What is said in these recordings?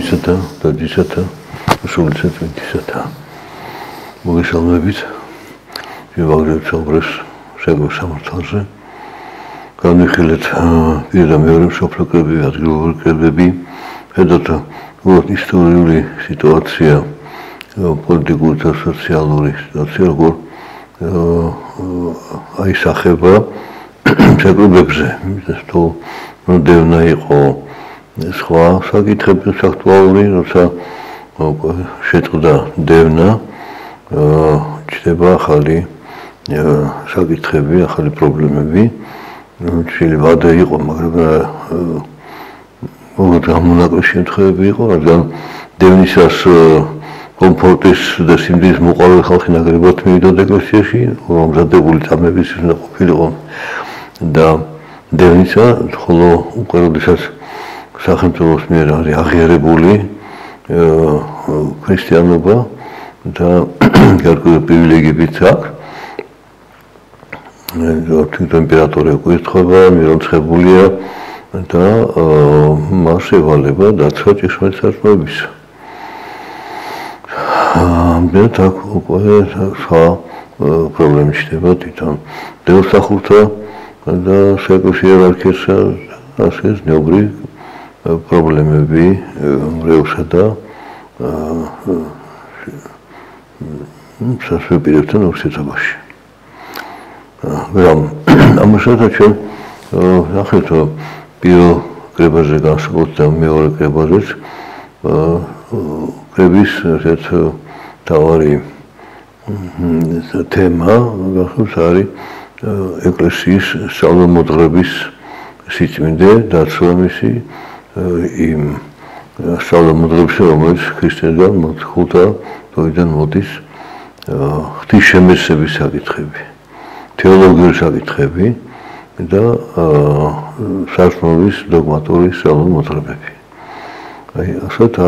მამისათა და ძისათა სულიწეწმიდისათა მოგესალმებით ვივაგრებთ საუბრებს საგოს სამართალზე განვიხილეთ პირველ და მეორე მსოფლიო კრებები ადგილობრივი კრებები ხედავთ ისტორიული სიტუაცია პოლიტიკური და სოციალური სიტუაცია როგორ აისახება საკრებებზე იმის თუ დევნა იყო სხვა საკითხები აქტუალური როცა შეწყდა დევნა ჩდება ახალი საკითხები ახალი პრობლემები შეიძლება ვადა იყო მაგრამ გამონაკლისს შემთხვევები იყო რადგან დევნისას კომფორტის და სიმდიდრის მოყავე ხალხი ნაგებად მივიდოდა ეკლესიაში მომზადებული წამების უნდა ყოფილიყო და დევნისა ხოლო უკვე როდესაც სახელმწიფოს მიერ არის აღიარებული ქრისტიანობა და გარკვეული პრივილეგიებიც აქვს თვითონ იმპერატორი უკვე ეთხოვა მირონცხებულია და მას ევალება დაცვა ჭიშმარიტ სარწმუნოებისა ამდენად აქ უკვე სხვა პრობლემები ჩნდება თვითონ დევსახურთა და საკუთარ იერარქიასა ასე ზნეობრივი პრობლემები რეუსა და სასვეპირებთან ურთიერთობაში. მაგრამ ამასაც ჩვენ ნახეთ პირველ კრებაზე განსაკუთრებით და მეორე კრებაზეც კრების ერთ თავარი თემა გახობს არის ეკლესიის სწავლამოძღვრების სიწმინდე დაცვა მისი იმ სწავლამოძღვრებისა რომელიც ქრისტიანიდან ხუთა დროიდან მოდის ღვთისშემეცნების საკითხები თეოლოგიური საკითხები და სარწმუნოების დოგმატური სწავლამოძღვრებები აი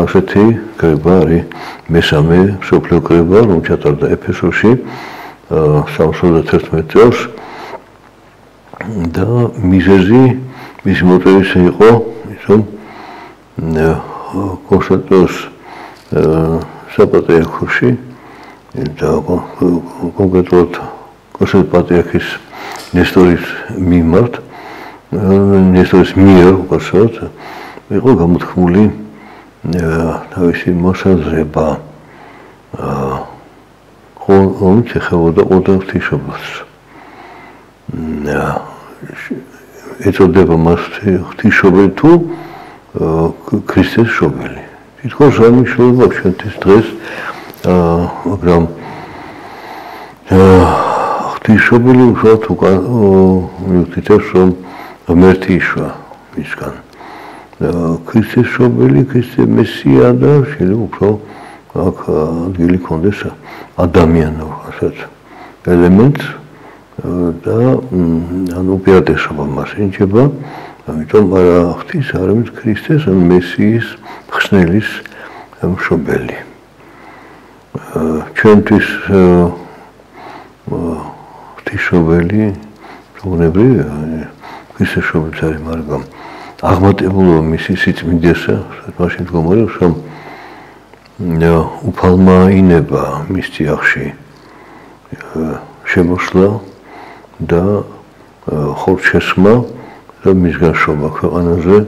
ასეთი კრება არის მესამე მსოფლიო კრება რომ ჩატარდა ეფესოში 71 წელს და მიზეზი მისი მოტივი იყო რომ კონსტანტინოს საპატრიარქოში და კონკრეტულად კონსტანტინოს პატრიარქის ნესტორის მიმართ ნესტორის მიერ უკაცრავად იყო გამოთქმული თავისი მოსაზრება რომელიც ეხებოდა ყოველდღიურ ღვთისმშობლებს ეწოდება მას ღვთისმშობელი თუ ქრისტეს მშობელი თითქოს არ მნიშვნელობა ჩვენთვის დღეს მაგრამ ღვთისმშობელი უშუალოდ მიუთითებს რომ ღმერთი იშვა მისგან ქრისტეს მშობელი ქრისტე მესია და შეიძლება უფრო აქ ადგილი ქონდეს ადამიანურ ასეთ ელემენტს და ანუ უპირატესობა მას ენიჭება ამიტომ არა ღვთის არამედ ქრისტეს ან მესიის მხსნელის მშობელი ჩვენთვის ღვთისმშობელი ზოგადად ქრისტეს მშობელი არის მაგრამ აღმატებულობა მისი სიწმინდესა მაშინ მდგომარეობს რომ უფალმა ინება მის წიაღში შემოსვლა და ხორცშესხმა და მისგან შობა ქვეყანაზე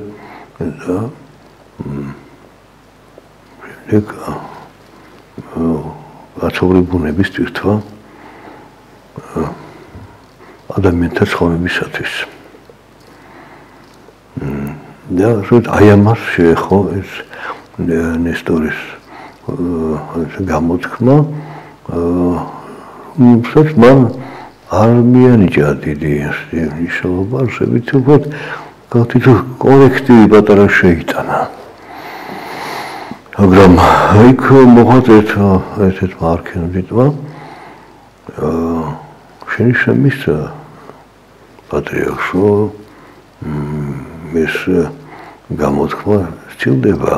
და ეგ აცობრივი ბუნების თვითვა ადამიანთა ცხოვრებისათვის და აი ამას შეეხო ეს ნესტორის გამოთქმა სადაც მან არ მიანიჭა დიდი მნიშვნელობა არსებით უბრალოდ გათითო კოლექტივი პატარა შეიტანა მაგრამ იქ მოხდა ერთ-ერთი არქენოდიტვა შენიშნა მისცა პატრიარქო ეს გამოთქმა სცილდება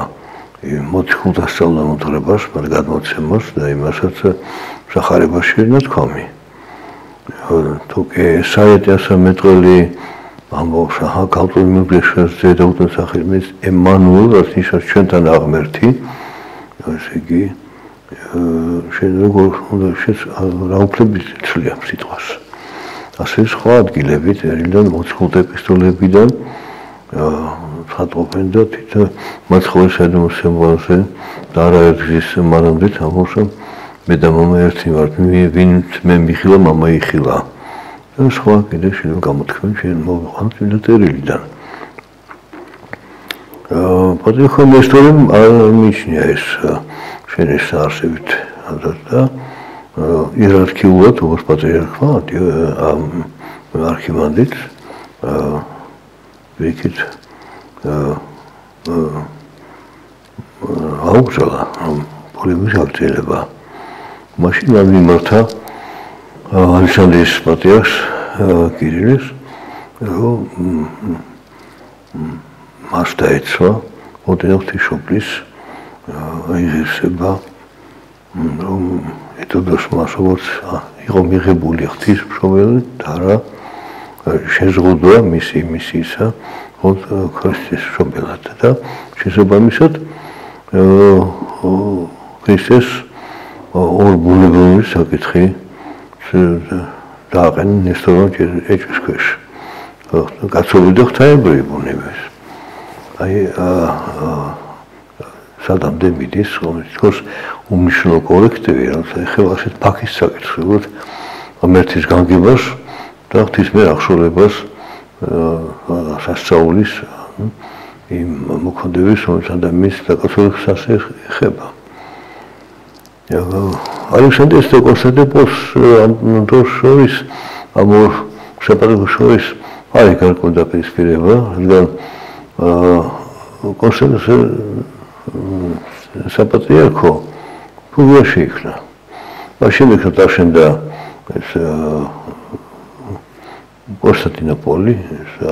მოთხოვნთა სწავლამოძღვრებას მათ გადმოცემას და იმასაც სახარებაში ნათქვამი თუ კი საიტი ასამეტყველი ამბობს აჰა ქალწული მიგრეშას ზედაუთან სახელმის ემანუელ რაც ნიშნავს ჩვენთან აღმერთი ესე იგი შენ როგორ უნდა რა უფლების ცლია სიტყვას ასე სხვა ადგილებით ერილიდან მოწყობილ ეპისტოლებიდან ხატობენ და თვითონ მაცხოვრის სადმოსემბოლოზე და არაერთგზის მანამდე ამბობს მე და მამა ერთი ვართ ვინც მე მიხილა მამა იხილა და სხვა კიდე შეიძლება გამოთქმენ შენ მოვიყვანთ ვინატერილიდან პატრიხომ ისტორიამ არ მიჩნია ეს შენ ეს არსებით და იერარქიულად როგორც პატრიარქმა არქიმანდრიტ ვიქით აუგზავნა პოლემის აღწერება მაშინ მან მიმართა ალექსანდრიის პატრიარქს კირილეს რომ მას დაეცვა ოდენავ ღვთისმშობლის აიღებსება რომ ეთოდოს მას როგორც იყო მიღებული ღვთისმშობელი და რა შეზღუდვა მისისა ქრისტეს მშობელად და შესაბამისად ქრისტეს ორ ბუნებრივი საკითხი დააყენა ნესტორმა ეჭვის ქვეშ კაცობრიო და ღვთაებრივი ბუნების აი სადამდე მიდის თქოს უმნიშვნელო კოლექტივი როცა ეხება ასეთ ფაქის საკითხს როგორც ღმერთის განგებას და ღვთისმიერ აღშორებას სასწაულის იმ მოქმედების რომელიც ადამიანის დაკაცოებას ეხება ალექსანდრეს და კონსტანტინოპოლს ამ დროს შორის ამ ორ საპატრიარქოს შორის არ იგარკვა დაპირისპირება რადგან კონსტანტინოპოლის საპატრიარქო ფუღიაში იქნა მაშინ იქნა დაშენდა ეს კონსტანტინოპოლი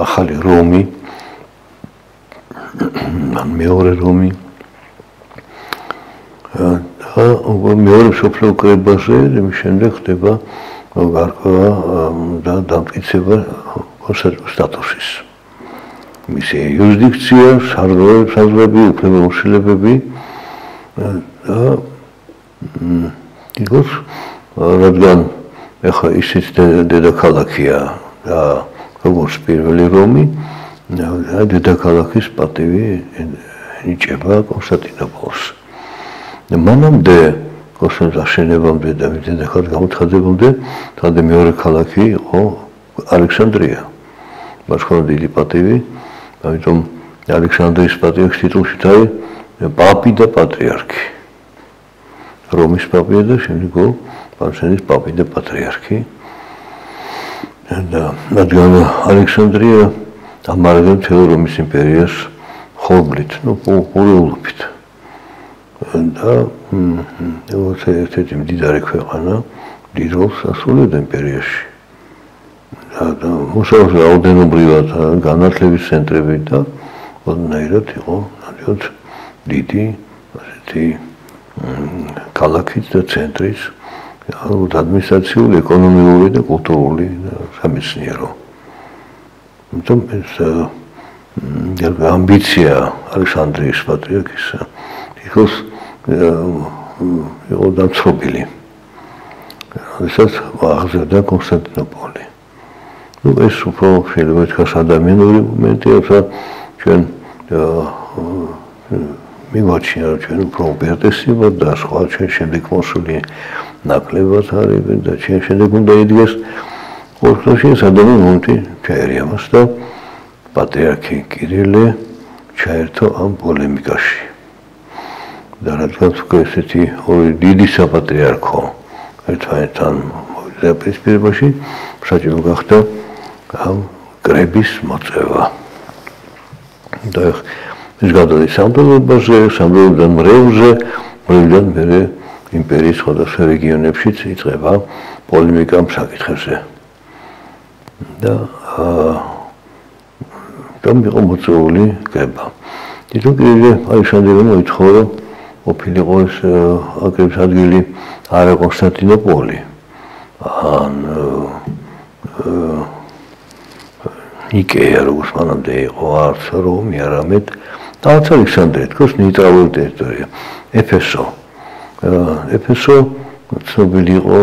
ახალი რომი ან მეორე რომი მეორე მსოფლიო კრებაზე იმის შემდეგ ხდება გარკვევა და დამტკიცება კონსტანტინოპოლის სტატუსის მისი იურისდიქცია, საზღვრები, უფლებამოსილებები და იგოს რადგან ეხლა ისიც დედაქალაქია და როგორც პირველი რომი დედაქალაქის პატივი ენიჭება კონსტანტინოპოლს. მანამდე კონსტანტინოპოლის აშენებამდე და დედაქალაქის გამოცხადებამდე თანდე მეორე ქალაქი იყო ალექსანდრია. მას ხომ დიდი პატივი, ამიტომ ალექსანდრიის პატრიარქის ტიტულში დაი პაპი და პატრიარქი. რომის პაპია და შემდეგ კონსტანტინის პაპი და პატრიარქი. და რადგან ალექსანდრია ამარაგდა მთელ რომის იმპერიას ხორბლით, პურეულობით. და ერთ-ერთი მდიდარი ქვეყანა დიდ როლს ასრულებდა იმპერიაში. და მოსახლეობის რაოდენობრივად განათლების ცენტრები და ოდნაირად იყო ნამდვილად დიდი ასეთი ქალაქის და ცენტრის ადმინისტრაციული, ეკონომიკური და კულტურული სამეცნიერო. ამიტომ ეს ამბიცია ალექსანდრიის პატრიარქის იქოს იყო დამცრობილი. როდესაც აღზევდა კონსტანტინოპოლი. ეს უფრო შეიძლება ითქვას ადამიანური მომენტია, როცა ჩვენ მივაჩნია, რომ ჩვენ უფრო უპირატესი ვართ და სხვა ჩვენ შემდეგ მოსული ნაკლებად არიან და ჩვენ შემდეგ უნდა იდგეს ორთოში ადამიანი მომენტი ჩაერია მას და პატრიარქი კირილე ჩაერთო ამ პოლემიკაში. და რადგან ესეთი ორი დიდი საპატრიარქო ერთმანეთთან მოვიდა დაპირისპირებაში, საჭირო გახდა ამ კრების მოწევა. და ეს გადადის სამთავრობაზე, სამთავრობიდან მრევლზე, მრევლიდან მერე იმპერიის სხვადასხვა რეგიონებშიც იწყება პოლემიკა ამ საკითხებზე. და იყო მოწეული კრება. თვითონ კირილე ალექსანდრიამ მოითხოვა, რომ ყოფილიყო ეს კრების ადგილი არა კონსტანტინოპოლი, ან იკეა როგორც მანამდე იყო არც რომი არამედ არც ალექსანდრია თქოს ნეიტრალური ტერიტორია ეფესო ცნობილი იყო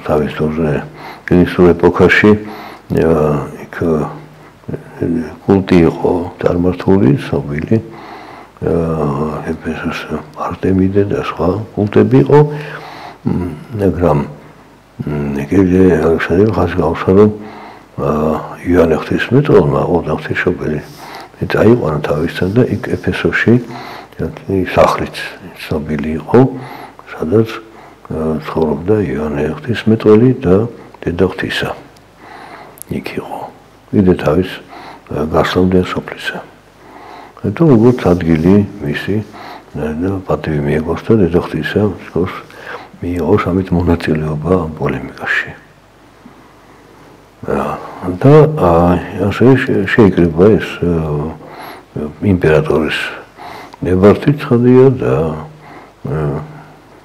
თავის დროზე ელინისტურ ეპოქაში იქ კულტი იყო წარმართული ცნობილი ეფესოს არტემიდე და სხვა კულტები იყო მაგრამ ეგრე ალექსანდრია ხაზი გავუსვა რომ იონე ღვთისმეტყველმა ღვთისმშობელი წაიყვანა თავისთან და იქ ეფესოში სახლიც ცნობილი იყო სადაც ცხოვრობდა იონე ღვთისმეტყველი და დედა ღვთისა იქ იყო კიდე თავის გასვლამდელ სოფლისა და როგორც ადგილი მისი პატივი მიიღოს და დედა ღვთისა მიიღოს ამით მონაწილეობა ამ პოლემიკაში და ასე შეიკრიბა ეს იმპერატორის ნებართვით ხადია და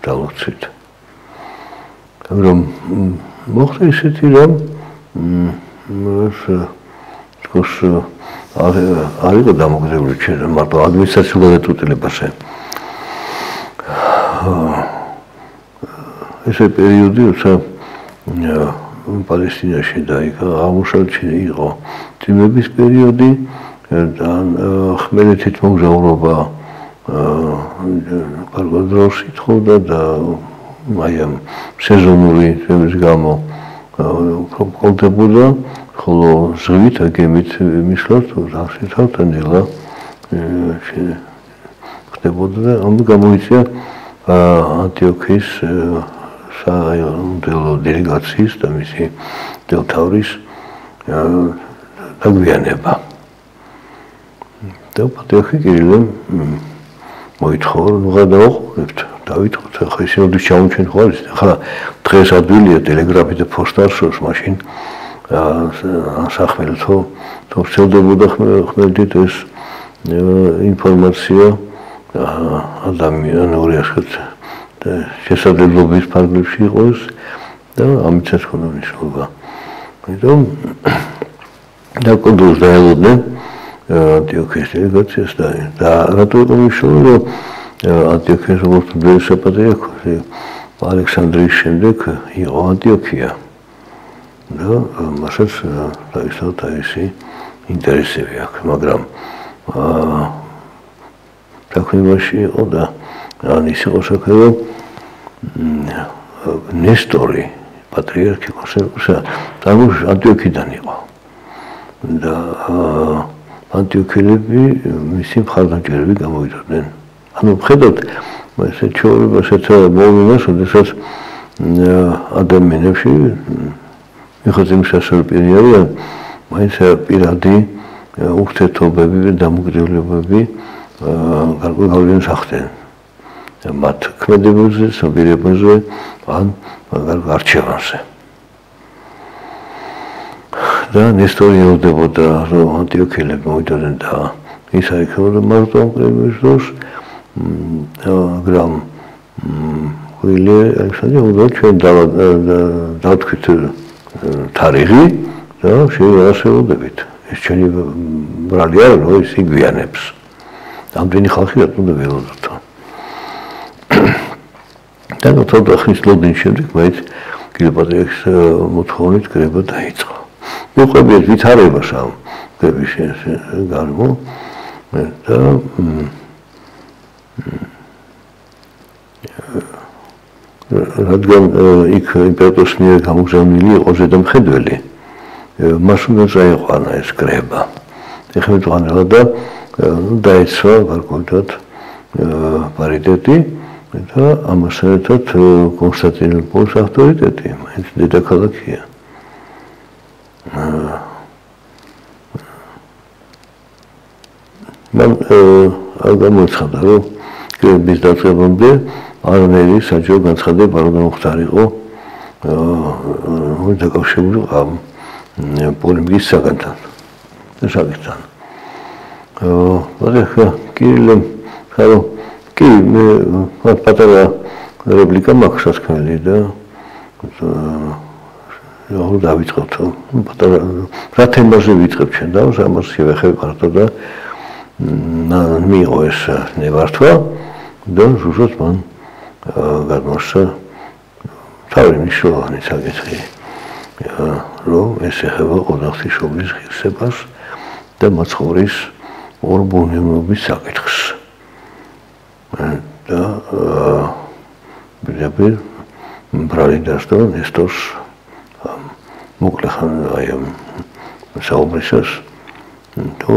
ძალოცით რომ მოხდა ისეთი რომ თქოს არ იყო დამოკიდებული მარტო ადმინისტრაციულ გადაწყვეტილებაზე ესე პერიოდი როცა პალესტინაში და იქ აღმოსავლეთში იყო წვიმების პერიოდი და ხმელეთით მოგზაურობა კარგად დროს ითხოვდა და აი ამ სეზონური წვიმის გამო ყოლდებოდა ხოლო ზღვით გემით მისვლად რასითავთანილა ხდებოდა და ამ გამოიწია ანტიოქიის საერთო დელეგაციის და მისი დელთავრის დაგვიანება. და პატრიარქი კირილემ მოითხოვა რომ გადაუყურებთ დავითხოვთ ახლა ისე რომ ჩაუნჩენ ხო არის ახლა დღეს ადვილია ტელეგრაფი და პოსტა შორს მაშინ სახმელთო თუ შეძლებოდა ხმელთით ეს ინფორმაცია ადამიანური ასეთ შესაძლებლობის ფარგლებში იყოს და ამიცაც ხონდა მნიშვნელობა. ამიტომ და კონდოს დაელოდნენ ანტიოქიის დელეგაციას და რატო იყო მნიშვნელოვანი რომ ანტიოქიის როგორც ძველი საპატრიარქო ალექსანდრიის შემდეგ იყო ანტიოქია და მასაც თავისთავად თავისი ინტერესები აქვს მაგრამ საქმეში იყო და ის იყო საქმე რომ ნესტორი პატრიარქი კონსერვსა ანტიოქიდან იყო და ანტიოქელები მისი მხარდამჭერები გამოვიდოდნენ. ანუ ხედავთ ესე ჩაურებას ეცა მოვლენას, როდესაც ადამიანებში მიხედავთ იმის რომ პირი არიან, მაინც პირადი ურთიერთობები და დამოკიდებულებები გარკვეულ სახდენ. მათ ქმედებაზე, საპირეებზე ან არჩევანზე. და ნესტორი ელოდებოდა რომ ანტიოქელები მოვიდოდნენ და ის აიქნებოდა მარტო ამკლების დროს მაგრამ ვილე ალექსანდრე უნდა ჩვენ დავთქვით თარიღი და შევასრულებით ეს ჩვენი ბრალი არ რომ ის იგვიანებს ამდენი ხალხი რატომ უნდა ველოდოთ და თორე ხის ლოდინის შემდეგ მაინც კირილ პატრიარქის მოთხოვნით კრება დაიწყო მიყვებიათ ვითარებას ამ კრების გარმო და რადგან იქ იმპერატორის მიერ გამოგზავნილი იყო ზედამხედველი მას უნდა წაიყვანა ეს კრება ეხმეტყანება და დაეცვა გარკვეულად პარიტეტი და ამასთან ერთად კონსტანტინოპოლის ავტორიტეტი მაინც დედაქალაქია მან გამოცხადა რომ კრების დაწყებამდე არანაირი საჯარო განცხადება არ უნდა მოხდარიყო დაკავშირებული ამ პოლემიკის საგანთან საკითხთან ხა კირილემ ხარო კი მე პატარა რეპლიკა მაქვს სასქმელი და დავიწყებთ რა თემაზე ვიწყებთ ჩვენ და ამას შევეხებ მარტო და მიიღო ეს ნებართვა და ზუსტად მან გადმოსცა თავი მნიშვნელოვანი საკითხი რომ ეს ეხება ოჯახის ღირსებას და მაცხოვრის ორბუნებობის საკითხს და ბიძაბი ბრალიდას და ნესტორს მოკლე ხან აი ამ საუბრისას თუ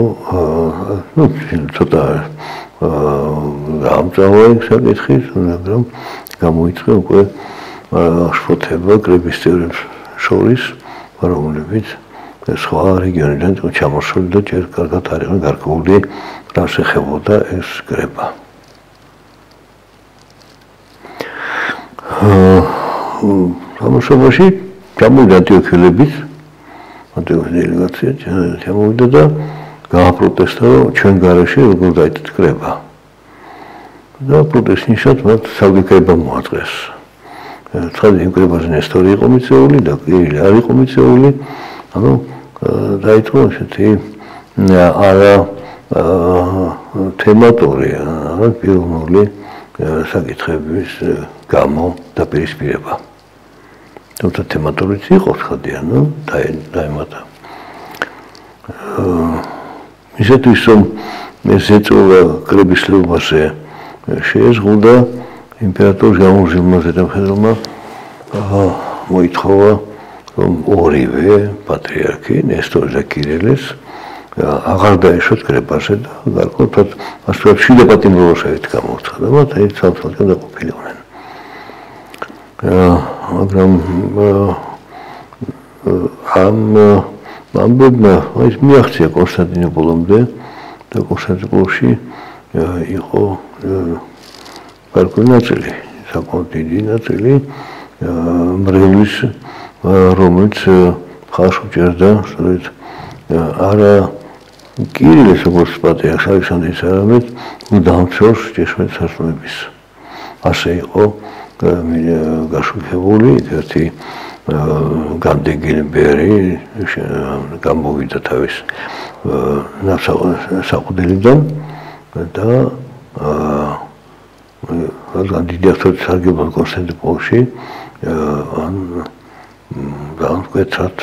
ცოტა ამწავა საკითხი მაგრამ გამოიწყე უკვე შფოთება კრების წევრებს შორის რომლებიც სხვა რეგიონიდან ჩამოსული და ჯერ კარგად არიან გარკვეული რას ეხებოდა ეს კრება სამშობლოში ჩამოვიდა ეთიოპიელების დელეგაცია ჩამოვიდა და გააპროტესტა რომ ჩვენ გარეშე როგორ დაიწყეთ კრება და პროტესტნიშად მათ საზოგადოება მოაწყეს ცხადია იმ კრებაზე ნესტორი იყო მიწვეული და კირილი არ იყო მიწვეული ანუ დაიწყო ესეთი არა თემატური არა პიროვნული საკითხების გამო დაპირისპირება თუმცა თემატურიც იყო ცხადია ნუ დაემატა ისეთის რომ ეს ეწოლა კრების ლეუბაზე შეეზღუდა იმპერატორ ჟამუჟილმა ზედამხედველმა მოითხოვა რომ ორივე პატრიარქი ნესტორი და კირილეს აღარ დაეშვათ კრებაზე და გარკვეულად ასე შიდა პატიმრობაშივით გამოცხადა მათ ეს სამწუხაროდ დაყოფილიყვნენ მაგრამ ამ ამბებმა ის მიაღწია კონსტანტინოპოლამდე და კონსტანტინოპოლში იყო გარკვეული ნაწილი საკმაოდ დიდი ნაწილი მრევლის რომელიც ხარს უჭერდა სწორედ არა კირილეს როგორც პატრიარქს ალექსანდრის არამედ დამცველს ჭეშმარიტ სასწაულების ასე იყო გაშუქებული ერთი განდეგილბერი გამოვიდა თავის საყდელიდან და რადგან დიდი ავტორიტეტი სარგებლობდა კონსტანტინოპოლში ან განკვეთად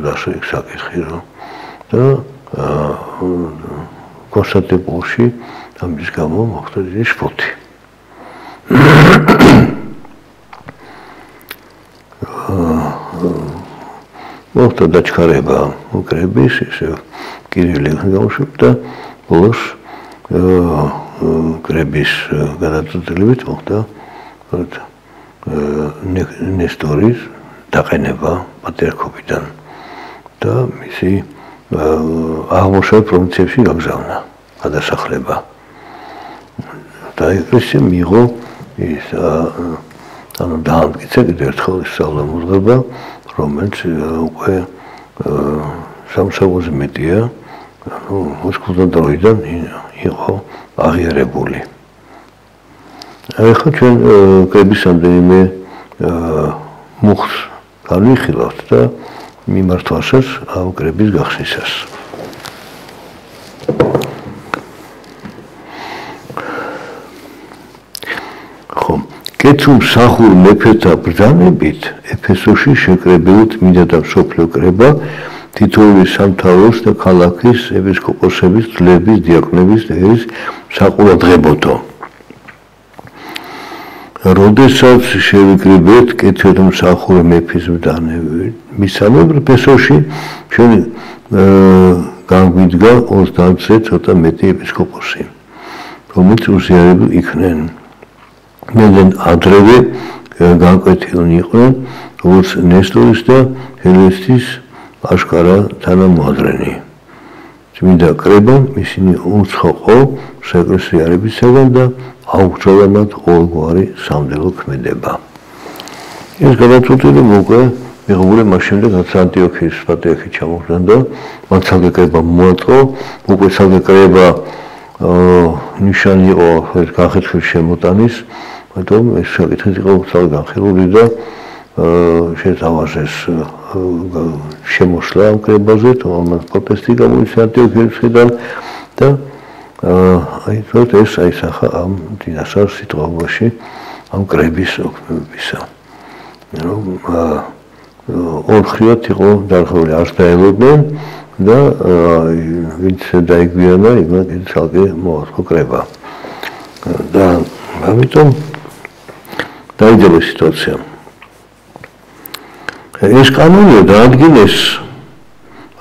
დასე საკითხი რომ და კონსტანტინოპოლში ამის გამო მოხდა დიდი შფოთი მოხდა დაჩქარება კრების ესე კირილი გამოშვებდა ბოლოს კრების გადაწყვეტილებით მოხდა ნესტორის დაყენება პატრიარქობიდან და მისი აღმოსავლეთ პროვინციებში გაგზავნა გადასახლება და ეკლესია მიიღო ის ანუ დაამტკიცა კიდევ ერთხელ სწავლა მოძღება რომელიც უკვე სამსაუზე მეტია ანუ მოსკოვიდან დროიდან იყო აღიარებული ახლა ჩვენ კრების რამდენიმე მუხს განვიხილავთ და მიმართვასაც ამ კრების გახსნისას კეთილ მსახურ მეფეთა ბრძანებით ეფესოში შეკრებილ წმინდა და მსოფლიო კრება თითოეული სამთავროს და ქალაქის ეპისკოპოსების, ძლების, დიაკვნების და ეს საყურადღებოდო. როდესაც შევიკრიბეთ კეთილ მსახურ მეფის ბრძანებით მისამებრ ეფესოში ჩვენ განგვიდგა 30-ზე ცოტა მეტი ეპისკოპოსი, რომელიც უზიარებულ იქნენ. მედენ ადრევე განკვეთილნი იყვნენ, როგორც ნესტორის და ჰელესტის აშკარა თანამოაზრენი. წმინდა კრებამ ისინი უცხოყო საეკლესიარებისაგან და აუგზავნა მათ ყოველგვარი სამდელო ქმედება. ეს გადაწყვეტილება უკვე მიღებული მას შემდეგ, რაც ანტიოქიის პატრიარქი ჩამოვიდა და მათ საგეკრება მოაწყო, უკვე საგეკრება ნიშანი იყო განხეთქილ შემოტანის, მაგრამ ეს საკითხი იყო განხილული და შეთავაზეს შემოსვლა ამ კრებაზე, თუმცა პროტესტი გამოიცა ანტიოქიელისგან და აი თორე ეს აისახა ამ დინასტიას სიტყვაში ამ კრების ოქმებისა. რომ ორხრივად იყო დარღვეული, არც დაელოდნენ და ვინც დაიგვიანა, იმან ცალკე მოაწყო კრება. და ამიტომ დაიძაბა სიტუაცია. ეს კანონია დაადგინეს,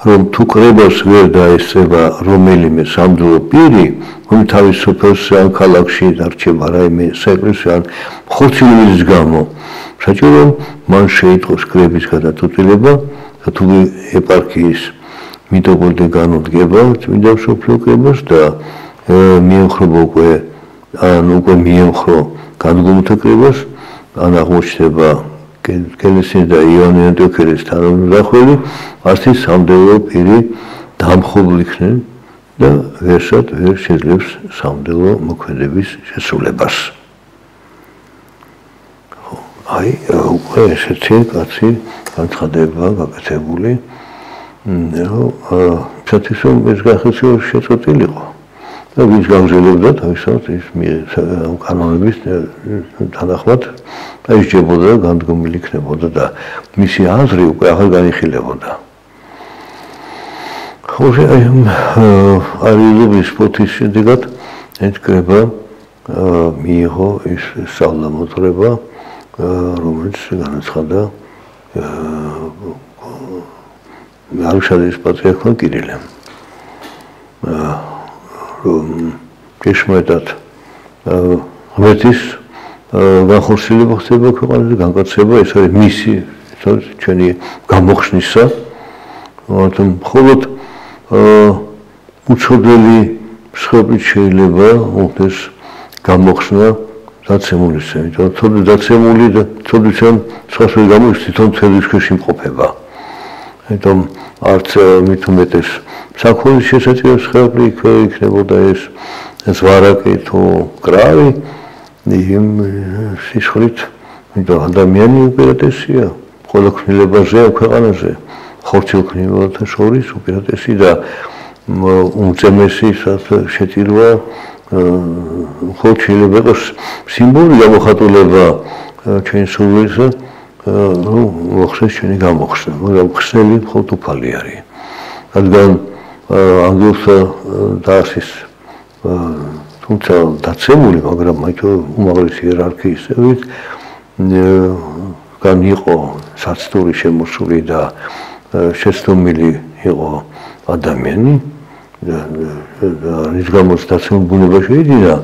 რომ თუ კრებას ვერ დაესწრება რომელიმე სამძულო პირი, რომ თავის სოფელს ან ქალაქში დარჩება რაიმე საეკლესიო ან ხორცილის გამო, საჭირო მან შეიტყოს კრების გადაწყვეტილება და თუ ეპარქიის მიტროპოლიტი განუდგება წმინდა მსოფლიო კრებას და მიემხრობა უკვე მიემხრო განდგომთა კრებას, ან აღმოჩნდება კელესის და იონე ანტიოქიელის თანამდებობელი, ასეთი სამდელო პირი დამხობლ იქნენ და ვერსად ვერ შეძლებს სამდელო მოქმედების შესრულებას. აი, უკვე ესეთი კაცი განცხადება გაკეთებული, რომ საერთოდ ეს გახსოვს შეწყვეტილიყო. და ვის გამძლეობდა თავისთავად ის კანონების თანახმად დაიჯებოდა და განდგომილი იქნებოდა და მისი აზრი უკვე აღარ განიხილებოდა. ხოლმე აი არიულობის ფოთის შედეგად ეს კრება მიიღო ის სწავლამოძღვრება, რომელიც განაცხადა არუშალის პატრიარქმა კირილემ. გეშმეტად ღმერთის განხორციელება ხდება ქვეყანაზე, განკაცება, ეს არის მისი ჩვენი გამოხსნისა, მხოლოდ უცოდველი მსხვერპლით შეიძლება ეს გამოხსნა დაცემულისა, იმიტომ რომ დაცემული და ცოდვისგან სხვას ვერ გამოიხსნით, თვითონ ცოდვის ქვეშ იმყოფება. იმიტომ არც მით უმეტეს საქონლის შესაძლებლობის ხელფლი იქნებოდა ეს ზვარაკი თუ კრავი, იმ სისხლით, იმიტომ ადამიანი უპირატესია, ყველა ქმნილებაზე ქვეყანაზე, ხორციელქმნილებათა შორის უპირატესი და უმწემესი შეწირვა მხოლოდ შეიძლება იყოს სიმბოლური გამოხატულება ჩვენი სულისა, რომ მოხდეს ჩვენი გამოხსნა, მაგრამ ხსნელი მხოლოდ უფალი არის. რადგან ანგელთა დაასის თუმცა დაცემული, მაგრამ მაინც უმაღლესი იერარქიისებით გან იყო საცდური შემოსული და შეცდომილი იყო ადამიანი და რის გამოც დაცემულ ბუნება შეიძინა,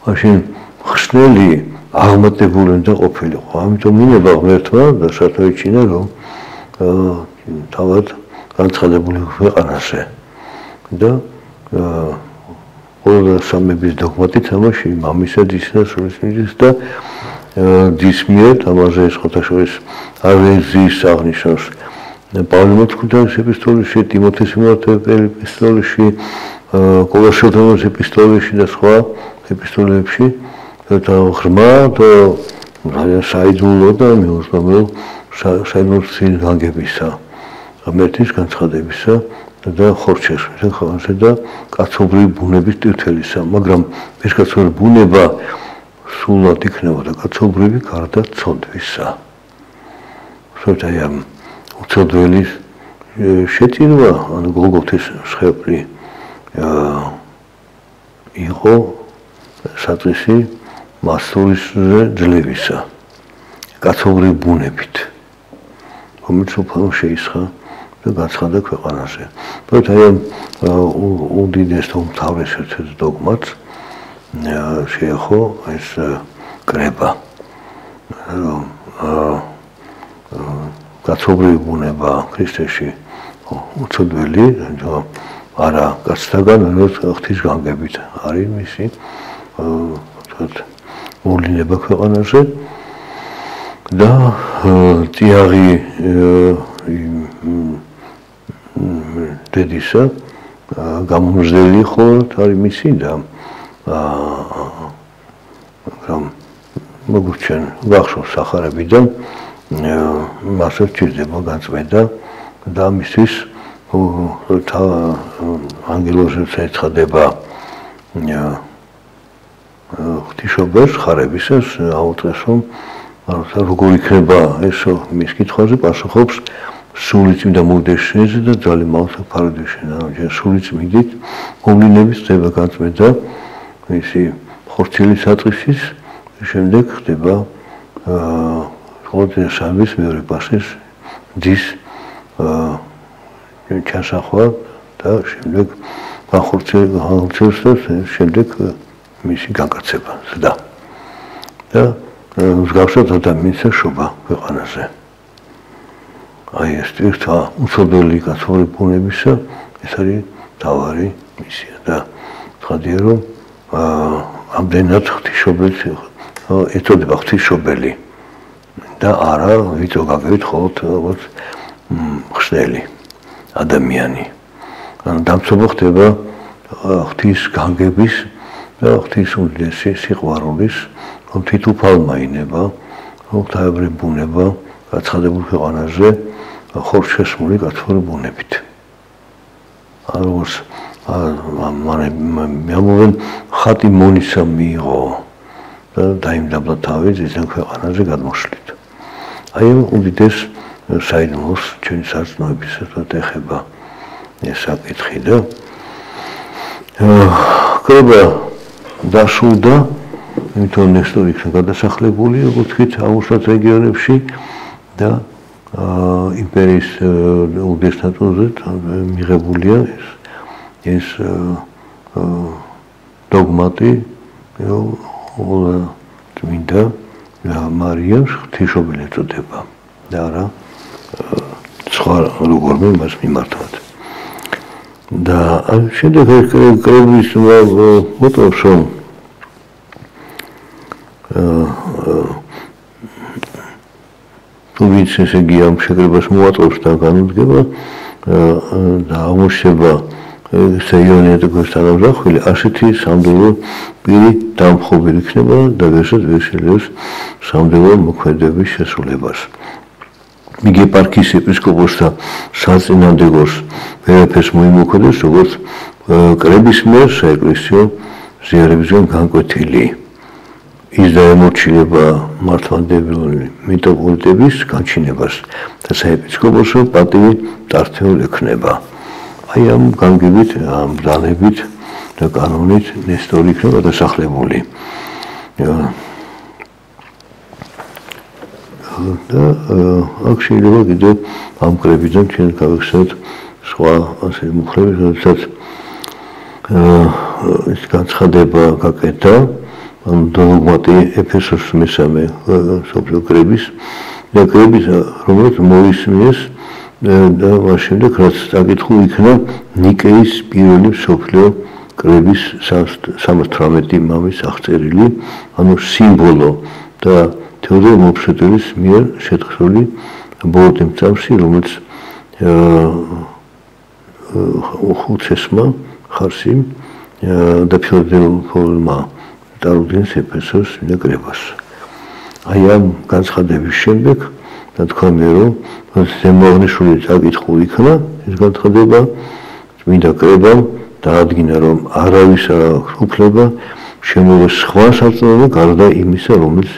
მაშინ ხსნელი აღმატებული უნდა ყოფილიყო. ამიტომ მინება ღმერთმა და სათოიჩინა, რომ თავად განცხადებული ქვეყანაზე და ყველა სამების დოგმატით ამაში მამისა ძისა სულისმირის და ძის მიერ ამაზე ხოთაშორის არეზის აღნიშნავს პავლე მოწმეების ეპისტოლეში, ტიმოთეს ეპისტოლეში, კოლოსელთა ეპისტოლეში და სხვა ეპისტოლეებში და ღრმა და საიდუმლო და მიუწვდომელ საიდუმლო განგებისა, ღმერთის განცხადებისა და ხორცშესვისა და კაცობრივი ბუნების ტვირთელისა, მაგრამ ეს კაცობრივი ბუნება სულად იქნებოდა კაცობრივი გარდა ცოდვისა. სწორედ აი ამ უცოდველის შეწირვა, ანუ გოლგოთის მსხვერპლი იყო საწყისი მასტურის ძლევისა, კაცობრივი ბუნებით, რომელიც უფალო შეისხა და გაცხადა ქვეყანაზე. თორედ აი ამ უდიდეს და უმთავრეს ერთ-ერთ დოგმატს შეეხო ეს კრება, რომ კაცობრივი ბუნება ქრისტეში უცოდველი, არა კაცთაგან, არამედ ღვთის განგებით არის მისი მოვლინება ქვეყანაზე და წიაღი დედისა გამომზრდელი ხოლმე არის მისი და მაგრამ მოგუჩენ გახსოვს სახარებიდან მასე სჭირდება გაწმენდა და მისთვის ანგელოზებს ეცხადება ღვთისმშობელს ხარებისას აუწეს რომ როგორ იქნება ეს მის კითხვაზე პასუხობს სულიწმიდა მოვდეშინეზე და ძალი მალთა ფარდიშენა სული წმიდით მოვლენების ხდება გაწმენდა ისი ხორცელი საწყისის შემდეგ ხდება ხორცელი სამის მეორე პასის ძის ჩასახვა და შემდეგ განხორციელებს და შემდეგ მისი გაკაცება ზრდა და მსგავსად ადამიანს შობა ქვეყანაზე აი ეს ერთა უცოდველი კაცური ბუნებისა ეს არის თავარი მისია და ცხადია რომ ამდენად ღვთისმშობელს ეწოდება ღვთისმშობელი და არა ვიწო გაგებით ხოლმე როგორც ხსნელი ადამიანი ანუ დამცობო ხდება ღვთის განგების და ღვთის უდიდესი სიყვარულის რომ თვითუფალმა ინება რომ ღვთაებრივი ბუნება გაცხადებულ ქვეყანაზე ხორცშესმული კაცური ბუნებით როგორც მამობენ ხატი მონისა მიიღო და დაიმდაბლა თავი ძისთან ქვეყანაზე გადმოშლით აი ამ უდიდეს საიდუმლოს ჩვენი სარწმუნოებისათვის ეხება ეს საკითხი და კრება დასრულდა იმიტომ ნესტორი იქნა გადასახლებული როგორც ვთქვით აღმოსავლეთ რეგიონებში და იმპერიის უდიდეს ნაწილზე მიღებულია ეს დოგმატი წმინდა მარიამს ღვთისმშობელი ეწოდება და არა სხვა როგორმე მას მიმართავთ და შემდეგ კრების მოტივს რომ ვინც ესე იგი ამ შეკრებას მოაწყობს და განუდგება და აღმოჩნდება საიონია და გოსტანავზახვილი ასეთი სამდელო პირი დამხობილი იქნება და ვერსაც ვერ შეძლებს სამდელო მოქმედების შესრულებას. მიგ ეპარქიის ეპისკოპოსთა საწინააღმდეგოს ვერაფერს მოიმოქმედებს როგორც კრების მიერ საეკლესიო ზიარებისგან განკვეთილი. ის დაემორჩილება მართლმადიდებლური მიტროპოლიტების განჩინებას და საეპისკოპოსო პატივი მწართეულ ექნება. აი ამ განგებით, ამ ბრძანებით და კანონით ნესტორი იქნება გადასახლებული. და აქ შეიძლება კიდევ ამ კრებიდან ჩვენ გავიხსენოთ სხვა ასე მუხლები, როდესაც ეს განცხადება გაკეთა დოგმატი ეფესოს მესამე სოფლიო კრების და კრების რომელიც მოისმინეს და მას შემდეგ რაც საკითხი იქნა ნიკეის პირველი სოფლიო კრების 318 მამის აღწერილი ანუ სიმბოლო და თეოდორ მოფშეტელის მიერ შეთხსული ბოროტი მწამსი რომელიც ხუთესმა ხარსი და ფილადელფიელმა დაუდგენს ეფესოს კრებას. აი ამ განცხადების შემდეგ და თქვა რომ ზემოაღნიშნული საკითხი იქნა ეს განცხადება წმინდა კრებამ დაადგინა რომ არავის არ აქვს უფლება შემოვა სხვა საწინააღმდეგო გარდა იმისა რომელიც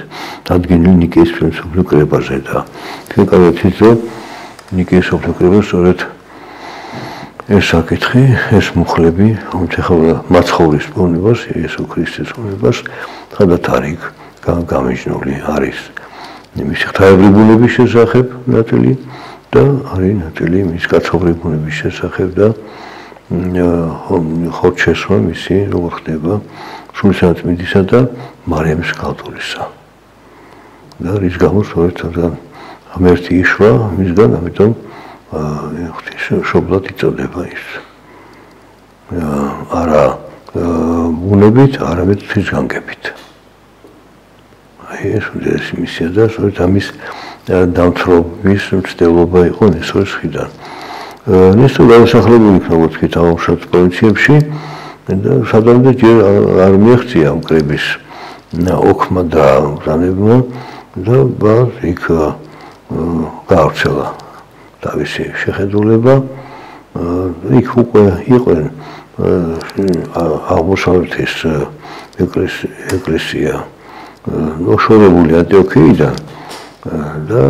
დადგენილი ნიკეის სოფლიო კრებაზე და თქვენ კარგად იცით ნიკეის სოფლიო კრება სწორედ ეს საკითხი ეს მუხლები ეხლა მაცხოვრის პოვნებას იესო ქრისტეს პოვნებას ხადათ არის გამიჯნული არის მისი ღვთაებრივი ბუნების შესახებ ნაწილი და არის ნაწილი მის კაცობრიობის ბუნების შესახებ და ხორცშესვა მისი როგორ ხდება სულისწმინდისა და მარიამის ქალთულისა და რის გამო სწორედ ღმერთი იშვა მისგან ამიტომ ღვთისმშობლად იწოდება ის არა ბუნებით არამედ ღვთისგანგებით ეს უდიდესი მისია და სწორედ ამის დამცრობის მცდელობა იყო ნესტორის ხიდან. ნესტორი გადასახლებული იქნა როგორც ვთქვით აღმოსავლეთ პროვინციებში და სადამდე ჯერ არ მიაღწია ამ კრების ოქმა და ბრძანებმა და იქ გავრცელა თავისი შეხედულება. იქ უკვე იყვნენ აღმოსავლეთის ეკლესია მოშორებული ანტიოქიიდან და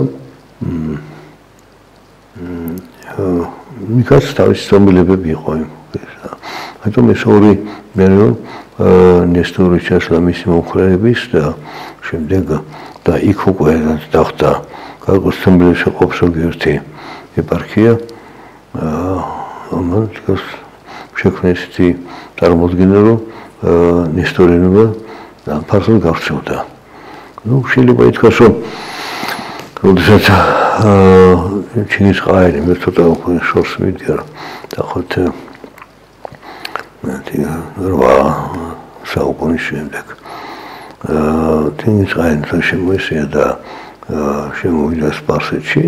მიქაც თავისი ცნობილებები იყო. ამიტომ ეს ორი მერე ნესტორის ჩასვლა მისი მომხრეების და შემდეგ და იქ უკვე დახვდა გარკვეულ ცნობილებში ყოფს ზოგიერთი ეპარქია ამას შექმნა ისეთი წარმოდგენა რომ ნესტორიანობა ფართოდ გავრცელდა. შეიძლება ითქვას რომ როდესაც ჩინგისხაენი მე ცოტა უკვე შორს მიდია დაახლოებით 8 საუკუნის შემდეგ ჩინგისხაენი შემოესია და შემოვიდა სპარსეთში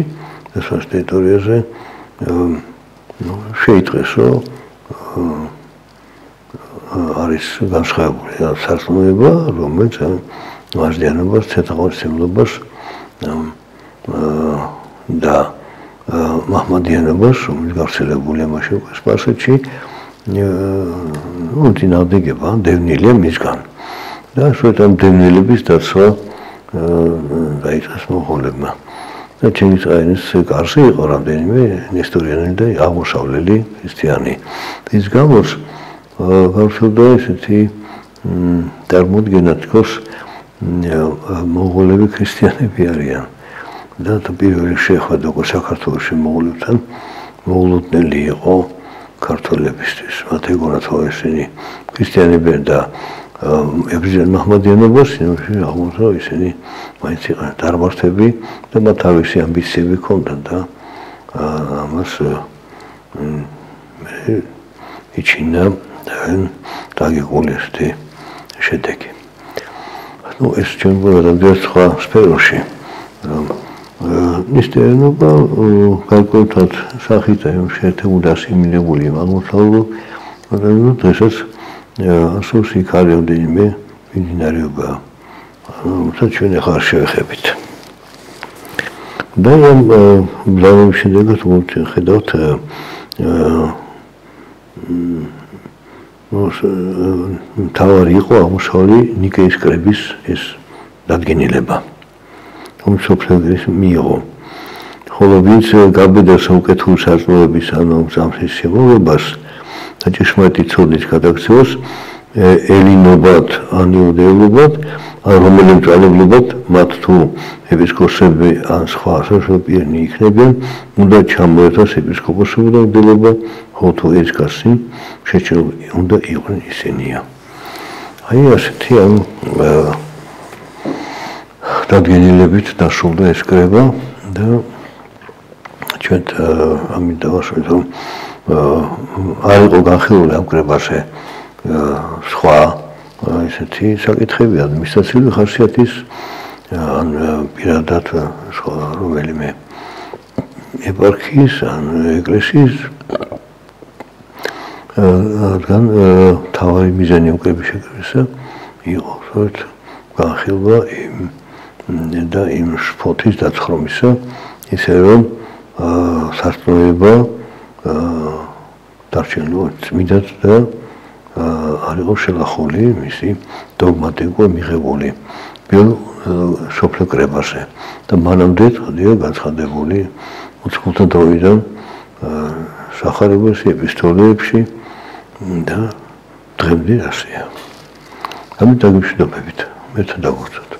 ესაა ტერიტორიაზე შეიტყვეს რომ არის განსხვავებული სარწმუნოება რომელიც ვაჟდიანობას ცეცხლსემლობას და მაჰმადიანობას რომელიც გავრცელებულია მაშინ სპარსეთში წინააღმდეგება დევნილია მისგან და სწორედ ამ დევნილების დაცვა დაიწყეს მონღოლებმა და ჩინგისხაენის კარზე იყო რამდენიმე ნესტორიანი და აღმოსავლელი ქრისტიანი. ის გამოს გავრცელდა ესეთი წარმოდგენა თქოს მონღოლები ქრისტიანები არიან და პირველი შეხვედრა საქართველოში მონღოლებთან მოულოდნელი იყო ქართველებისთვის. მათ ეგონათ რომ ისინი ქრისტიანები და ებრძვიან მაჰმადიანობას, აღმოსავლეთ ისინი მაინც იყვნენ წარმართები და მათ თავისი ამბიციები ჰქონდათ და ამას იჩინა დაგეგმული ესეთი შედეგი. ეს ჩვენგან რამდენად სხვა სფეროში ნესტორიანობა გარკვეულად სახით შეერთებული ასიმილირებული აღმოსავლურ დღესაც ასოს იქ არის რამდენიმე მიმდინარეობა, რომელსაც ჩვენ ახლა შევეხებით. და ამ ბრძოლების შედეგად ხედავთ მთავარი იყო აღმოსავლელი ნიკეის კრების ეს დადგენილება. მსოფლიოს მიიღო. ხოლო ვინც გაბედა საუკეთესო სარწმუნოების ანუ ძამის შემოვლებას და ჭეშმარიტი ცოდნის გადაქცევას ელინობად ან იუდეულობად ან რომელი მწვალებლობად მათ თუ ეპისკოპოსები ან სხვა სასოფლო-პირნი იქნებიან უნდა ჩამოერთვას ეპისკოპოსობა და მდელობა ხოლო თუ ეს კაცი შეჭრილი უნდა იყვნენ ისინია. აი ასეთი ამ დადგენილებით დასრულდა ეს კრება და ჩვენ ამით დავასრულეთ რომ არ იყო განხილული ამ კრებაზე სხვა ესეთი საკითხები ადმინისტრაციული ხასიათის ან პირადად სხვა რომელიმე ეპარქიის ან ეკლესიის რადგან თავი მიზანი ამ კრების შეკრებისა იყო სწორედ განხილვა და იმ შფოთის დაცხრომისა ისე რომ სარწმუნოება დარჩენილო წმინდად და არ იყო შელახული მისი დოგმატიკურ მიღებული სოფლიო კრებაზე და მანამდე ხდია განცხადებული უცხოთა დროიდან სახარებაში ეპისტოლეებში და დღემდე ასეა. ამით დაგემშვიდობებით. მე თან დავუწოთ.